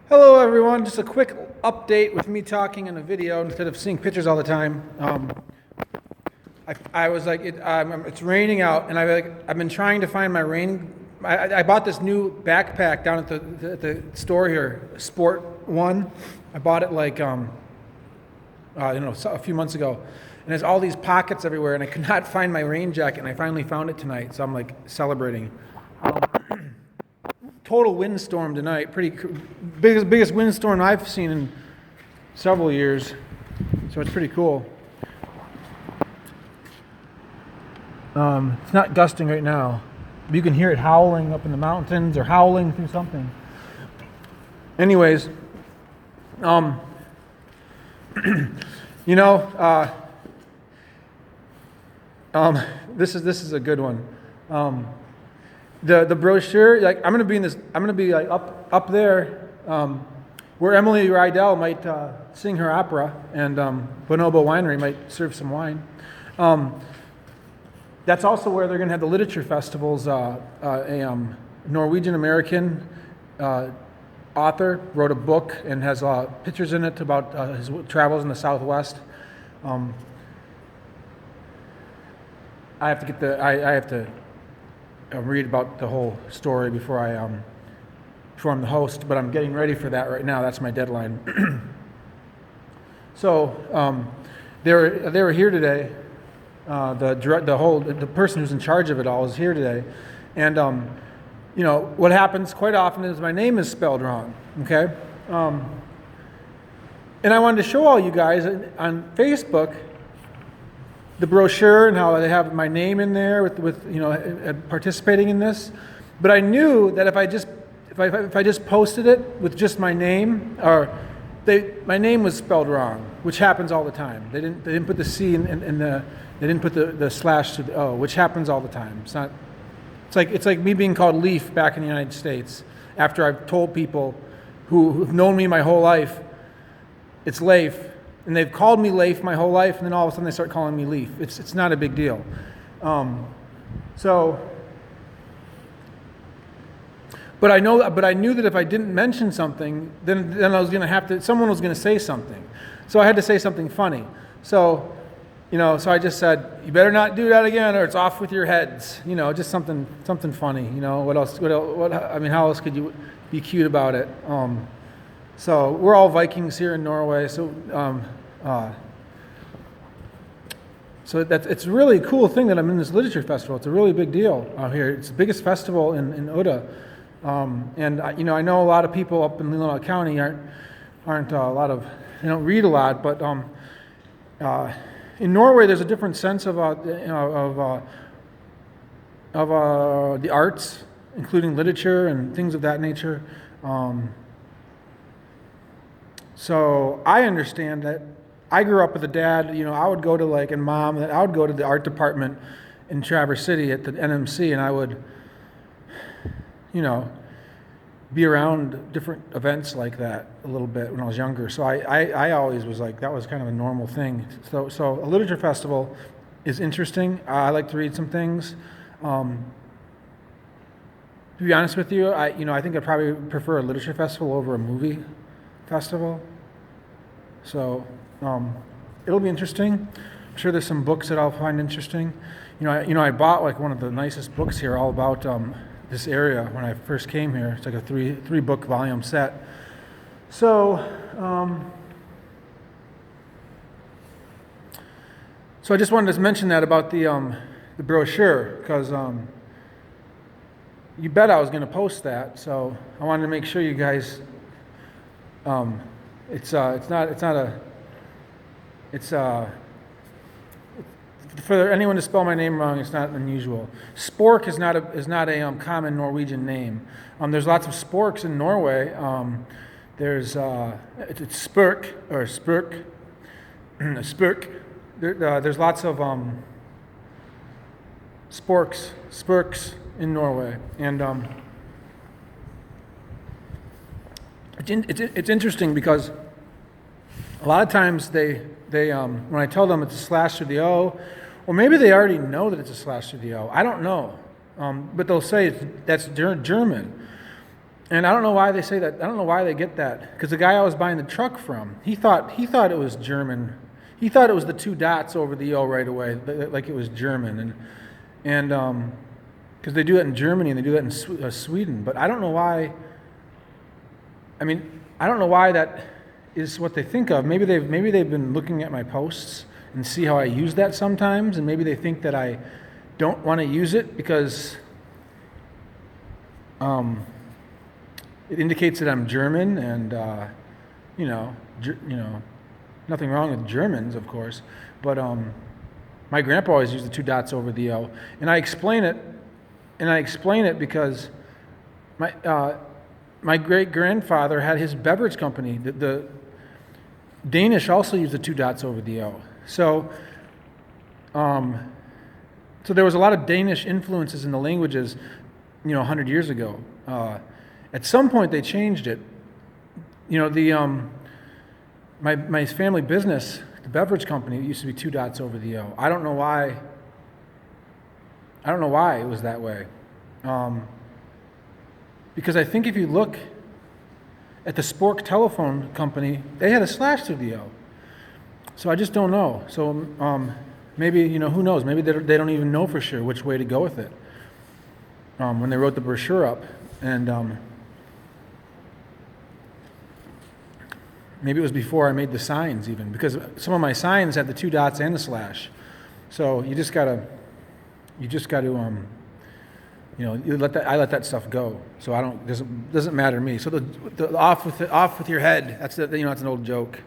Hello everyone, just a quick update with me talking in a video instead of seeing pictures all the time. I was like, it's raining out, and I've been trying to find my rain. I bought this new backpack down at the store here, Sport One. I bought it a few months ago, and there's all these pockets everywhere, and I could not find my rain jacket, and I finally found it tonight, so I'm like celebrating. Total windstorm tonight, biggest windstorm I've seen in several years, so it's pretty cool. It's not gusting right now, but you can hear it howling up in the mountains or howling through something. Anyways, this is a good one. The brochure, like I'm gonna be like up there, where Emily Rydell might sing her opera, and Bonobo Winery might serve some wine. That's also where they're gonna have the literature festivals. A Norwegian American author wrote a book and has pictures in it about his travels in the Southwest. I have to read about the whole story before I'm the host, but I'm getting ready for that right now. That's my deadline. So they were here today. The person who's in charge of it all is here today, and what happens quite often is my name is spelled wrong. Okay, and I wanted to show all you guys on Facebook the brochure and how they have my name in there with participating in this. But I knew that if I just posted it with just my name, my name was spelled wrong, which happens all the time. They didn't put the C in the, they didn't put the slash to the O, which happens all the time. It's like me being called Leaf back in the United States after I've told people who've known me my whole life it's Leif. And they've called me Leif my whole life, and then all of a sudden they start calling me Leaf. It's not a big deal. But I knew that if I didn't mention something, then I was going to have to. Someone was going to say something, so I had to say something funny. So I just said, "You better not do that again, or it's off with your heads." Just something funny. What else? How else could you be cute about it? So we're all Vikings here in Norway. So it's a really cool thing that I'm in this literature festival. It's a really big deal out here. It's the biggest festival in Oda, and I know a lot of people up in Leelanau County aren't a lot of, they don't read a lot, but in Norway there's a different sense of the arts, including literature and things of that nature. So I understand that. I grew up with a dad, I would go to and mom, I would go to the art department in Traverse City at the NMC, and I would, be around different events like that a little bit when I was younger. So I always was like, that was kind of a normal thing. So a literature festival is interesting. I like to read some things. To be honest with you, I think I'd probably prefer a literature festival over a movie festival. So it'll be interesting. I'm sure there's some books that I'll find interesting. I bought one of the nicest books here all about this area when I first came here. It's like a three book volume set. So I just wanted to mention that about the brochure, because you bet I was going to post that. So I wanted to make sure you guys. For anyone to spell my name wrong, it's not unusual. Spork is not a common Norwegian name. There's lots of sporks in Norway. There's it's Spurk or Spurk, Spurk. There's lots of spurks in Norway, and it's interesting because a lot of times they when I tell them it's a slash through the O, or maybe they already know that it's a slash through the O. I don't know, but they'll say that's German. And I don't know why they say that. I don't know why they get that. Because the guy I was buying the truck from, he thought it was German. He thought it was the 2 dots over the O right away, like it was German. And because they do that in Germany and they do that in Sweden. But I don't know why. I mean, I don't know why that is what they think of. Maybe they've been looking at my posts and see how I use that sometimes, and maybe they think that I don't want to use it because it indicates that I'm German, and nothing wrong with Germans, of course, but my grandpa always used the 2 dots over the O, and I explain it because my great grandfather had his beverage company. The Danish also used the 2 dots over the O, so there was a lot of Danish influences in the languages, 100 years ago. At some point, they changed it. My family business, the beverage company, it used to be 2 dots over the O. I don't know why it was that way. Because I think if you look at the Spork Telephone Company, they had a slash through the O. So I just don't know. So maybe, who knows? Maybe they don't even know for sure which way to go with it when they wrote the brochure up. And maybe it was before I made the signs even, because some of my signs had the 2 dots and the slash. So you just got to I let that stuff go. So doesn't matter to me. So the off with your head. That's an old joke.